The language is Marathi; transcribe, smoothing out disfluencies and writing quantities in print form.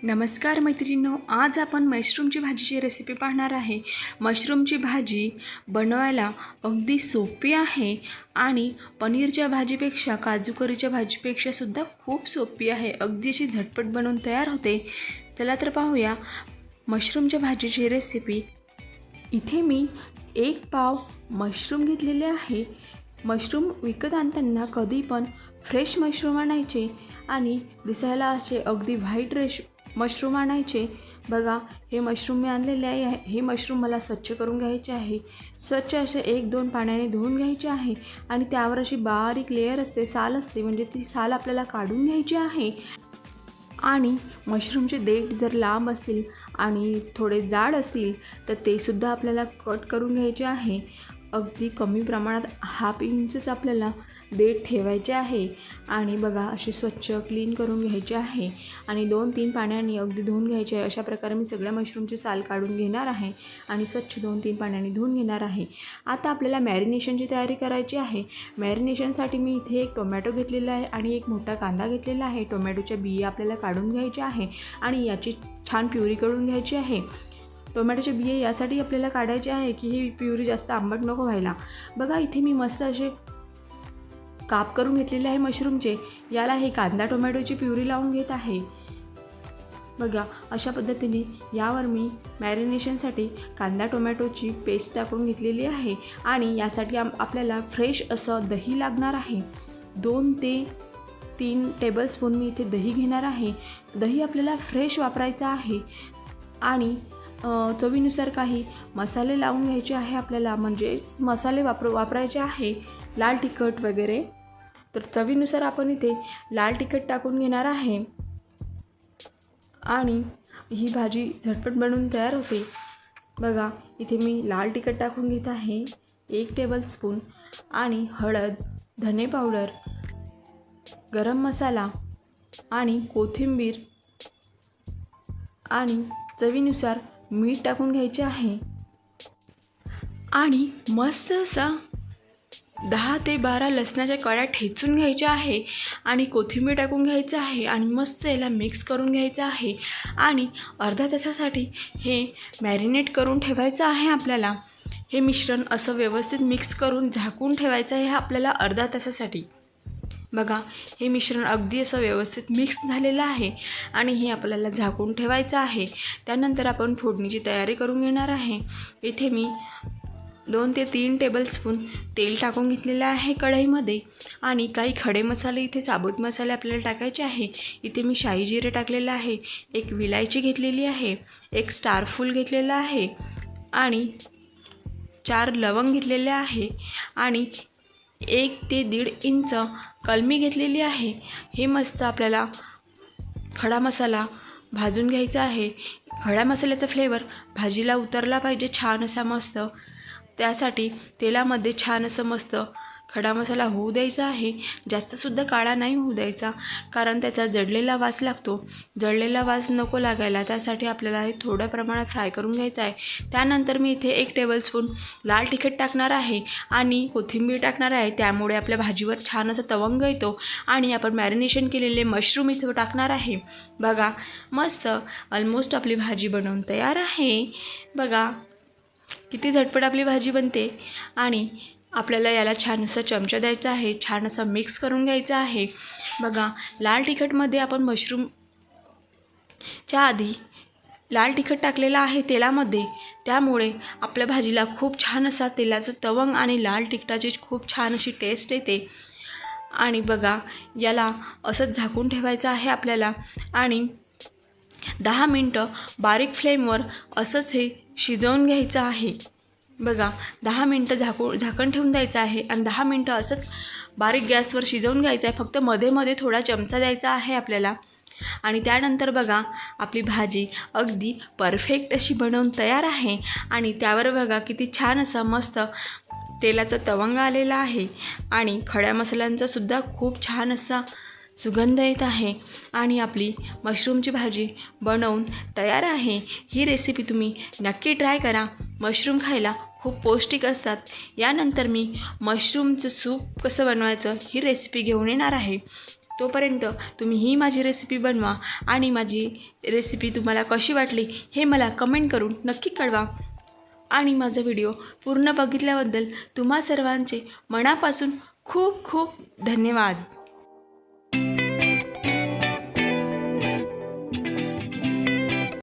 नमस्कार मैत्रिणींनो, आज आपण मशरूमची भाजीची रेसिपी पाहणार आहे। मशरूमची भाजी बनवायला अगदी सोपी आहे आणि पनीरच्या भाजीपेक्षा काजू करीच्या भाजीपेक्षा सुद्धा खूप सोपी आहे। अगदी अशी झटपट बनवून तयार होते। चला तर पाहूया मशरूमच्या भाजीची रेसिपी। इथे मी 1 पाव मशरूम घेतलेले आहे। मशरूम विकत आणताना कधी पण फ्रेश मशरूम आणायचे आणि दिसायला असे अगदी व्हाईट मशरूम आणायचे। बघा, हे मशरूम मी आणलेले आहे। हे मशरूम मला स्वच्छ करून घ्यायचे आहे। स्वच्छ असे 1-2 पाण्याने धुवून घ्यायचे आहे आणि त्यावर अशी बारीक लेयर असते, साल असते, म्हणजे ती साल आपल्याला काढून घ्यायची आहे। आणि मशरूमचे देठ जर लांब असतील आणि थोडे जाड असतील तर ते सुद्धा आपल्याला कट करून घ्यायचे आहे। अगदी कमी प्रमाणात 1/2 इंचच आपल्याला देठ ठेवायचे आहे आणि बघा असे स्वच्छ क्लीन करून घ्यायचे आहे आणि 2-3 पाण्याने अगदी धुवून घ्यायचे आहे। अशा प्रकारे मी सगळ्या मशरूमची साल काढून घेणार आहे आणि स्वच्छ 2-3 पाण्याने धुवून घेणार आहे। आता आपल्याला मॅरिनेशनची तयारी करायची आहे। मॅरिनेशनसाठी मी इथे एक टोमॅटो घेतलेला आहे आणि एक मोठा कांदा घेतलेला आहे। टोमॅटोच्या बिया आपल्याला काढून घ्यायच्या आहे आणि याची छान प्युरी करून घ्यायची आहे। टोमॅटोचे बिये यासाठी आपल्याला काढायचे आहे की ही प्युरी जास्त आंबट नको व्हायला। बघा, इथे मी मस्त असे काप करून घेतलेले आहे मशरूमचे। याला हे कांदा टोमॅटोची प्युरी लावून घेत आहे। बघा, अशा पद्धतीने यावर मी मॅरिनेशनसाठी कांदा टोमॅटोची पेस्ट टाकून घेतलेली आहे आणि यासाठी आपल्याला फ्रेश असं दही लागणार आहे। 2 ते 3 टेबलस्पून मी इथे दही घेणार आहे। दही आपल्याला फ्रेश वापरायचं आहे आणि चवीनुसार काही मसाले लावून घ्यायचे आहे आपल्याला, म्हणजे मसाले वापरायचे आहे, लाल तिखट वगैरे। तर चवीनुसार आपण इथे लाल तिखट टाकून घेणार आहे आणि ही भाजी झटपट बनवून तयार होते। बघा, इथे मी लाल तिखट टाकून घेत आहे 1 टेबलस्पून आणि हळद, धने पावडर, गरम मसाला आणि कोथिंबीर आणि चवीनुसार मीठ टाकून घ्यायचे आहे आणि मस्त असा 10 ते 12 लसणाच्या कळ्या ठेचून घ्यायच्या आहे आणि कोथिंबीर टाकून घ्यायचं आहे आणि मस्त याला मिक्स करून घ्यायचं आहे आणि अर्ध्या तासासाठी हे मॅरिनेट करून ठेवायचं आहे आपल्याला। हे मिश्रण असं व्यवस्थित मिक्स करून झाकून ठेवायचं आहे आपल्याला अर्ध्या तासासाठी। बघा, हे मिश्रण अगदी असं व्यवस्थित मिक्स झालेलं आहे आणि हे आपल्याला झाकून ठेवायचं आहे। त्यानंतर आपण फोडणीची तयारी करून घेणार आहे। इथे मी 2 ते 3 टेबलस्पून तेल टाकून घेतलेलं आहे कढईमध्ये आणि काही खडे मसाले, इथे साबुत मसाले आपल्याला टाकायचे आहे। इथे मी शाही जिरे टाकलेलं आहे, 1 विलायची घेतलेली आहे, 1 स्टारफूल घेतलेला आहे आणि 4 लवंग घेतलेले आहे आणि 1 ते 1.5 इंच कलमी घेतलेली आहे। हे मस्त आपल्याला खडा मसाला भाजून घ्यायचा आहे। खड्या मसाल्याचा फ्लेवर भाजीला उतरला पाहिजे छान असा मस्त, त्यासाठी तेलामध्ये छान असं मस्त खडा मसाला होऊ द्यायचा आहे। जास्तसुद्धा काळा नाही होऊ द्यायचा, कारण त्याचा जळलेला वास लागतो। जळलेला वास नको लागायला, त्यासाठी आपल्याला हे थोड्या प्रमाणात फ्राय करून घ्यायचं आहे। त्यानंतर मी इथे 1 टेबलस्पून लाल तिखट टाकणार आहे आणि कोथिंबीर टाकणार आहे, त्यामुळे आपल्या भाजीवर छान असा तवंग येतो आणि आपण मॅरिनेशन केलेले मशरूम इथे टाकणार आहे। बघा, मस्त ऑलमोस्ट आपली भाजी बनवून तयार आहे। बघा, किती झटपट आपली भाजी बनते आणि आपल्याला याला छान असं चमचा द्यायचा आहे, छान असं मिक्स करून घ्यायचं आहे। बघा, लाल तिखटमध्ये आपण मशरूमच्या आधी लाल तिखट टाकलेलं आहे तेलामध्ये, त्यामुळे आपल्या भाजीला खूप छान असा तेलाचं तवंग आणि लाल तिखटाची खूप छान अशी टेस्ट येते। आणि बघा, याला असंच झाकून ठेवायचं आहे आपल्याला आणि 10 मिनटं बारीक फ्लेमवर असंच हे शिजवून घ्यायचं आहे। बघा, 10 मिनटं झाकण ठेवून द्यायचं आहे आणि 10 मिनटं असंच बारीक गॅसवर शिजवून घ्यायचं आहे। फक्त मध्ये थोडा चमचा द्यायचा आहे आपल्याला आणि त्यानंतर बघा, आपली भाजी अगदी परफेक्ट अशी बनवून तयार आहे आणि त्यावर बघा किती छान असा मस्त तेलाचा तवंग आलेला आहे आणि खड्या मसाल्यांचा सुद्धा खूप छान असा सुगंध येत आहे आणि आपली मशरूमची भाजी बनवून तयार आहे। ही रेसिपी तुम्ही नक्की ट्राय करा। मशरूम खायला खूप पौष्टिक असतात। यानंतर मी मशरूमचं सूप कसं बनवायचं ही रेसिपी घेऊन येणार आहे। तोपर्यंत तुम्ही ही माझी रेसिपी बनवा आणि माझी रेसिपी तुम्हाला कशी वाटली हे मला कमेंट करून नक्की कळवा. आणि माझा व्हिडिओ पूर्ण बघितल्याबद्दल तुम्हा सर्वांचे मनापासून खूप खूप धन्यवाद.